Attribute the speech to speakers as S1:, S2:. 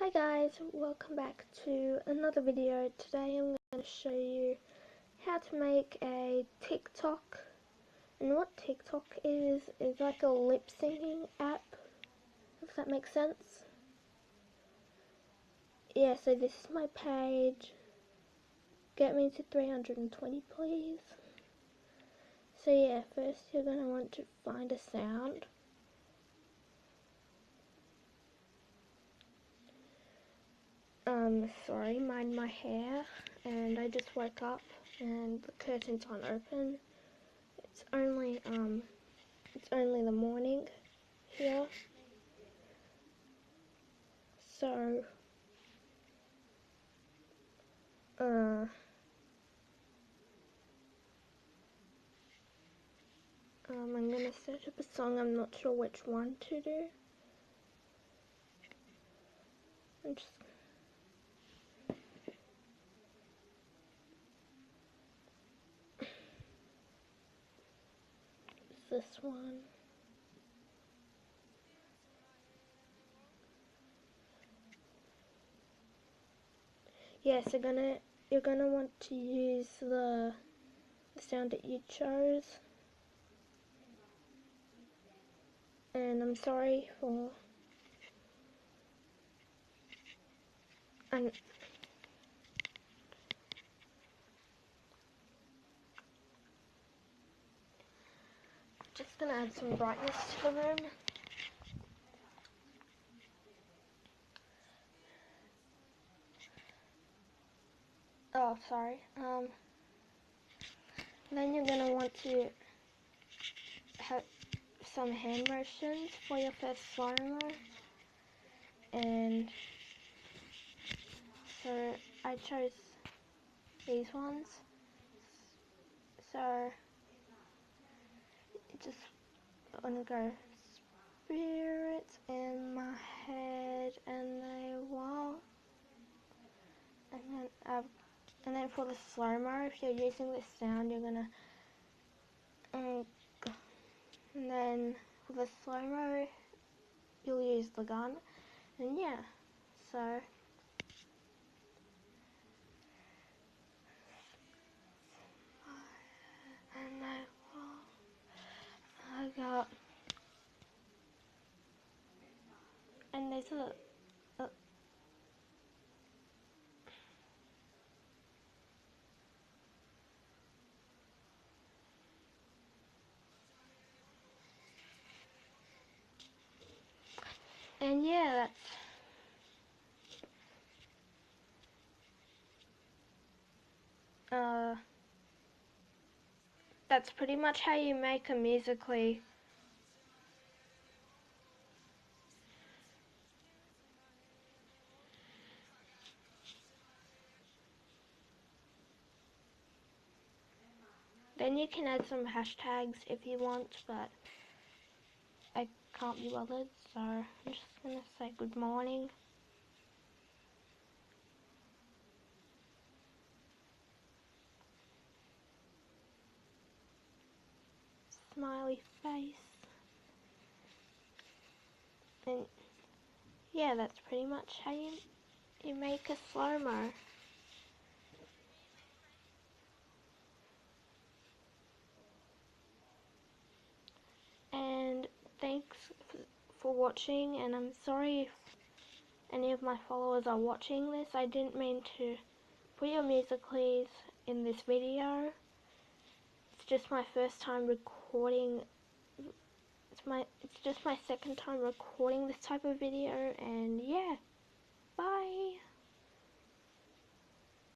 S1: Hi guys, welcome back to another video. Today I'm going to show you how to make a TikTok. And what TikTok is like a lip syncing app, if that makes sense. Yeah, so this is my page. Get me to 320 please. So yeah, first you're going to want to find a sound. Sorry, mind my hair, and I just woke up and the curtains aren't open. It's only the morning here. So I'm gonna search up a song. I'm not sure which one to do. I'm just this one. Yeah, so you're gonna want to use the sound that you chose. And I'm sorry for just gonna add some brightness to the room. Oh, sorry. Then you're gonna want to have some hand motions for your first slow-mo. And so I chose these ones. So just gonna go spirits in my head, and they walk. And then for the slow mo, if you're using this sound, you're gonna and then for the slow mo, you'll use the gun. And yeah, so and I got, and there's and yeah, that's pretty much how you make a Musical.ly. Then you can add some hashtags if you want, but I can't be bothered, so I'm just gonna say good morning. Smiley face. And yeah, that's pretty much how you make a slow-mo. And thanks for watching, and I'm sorry if any of my followers are watching this. I didn't mean to put your Musical.lys in this video. It's just my first time recording. It's just my second time recording this type of video, and yeah, bye.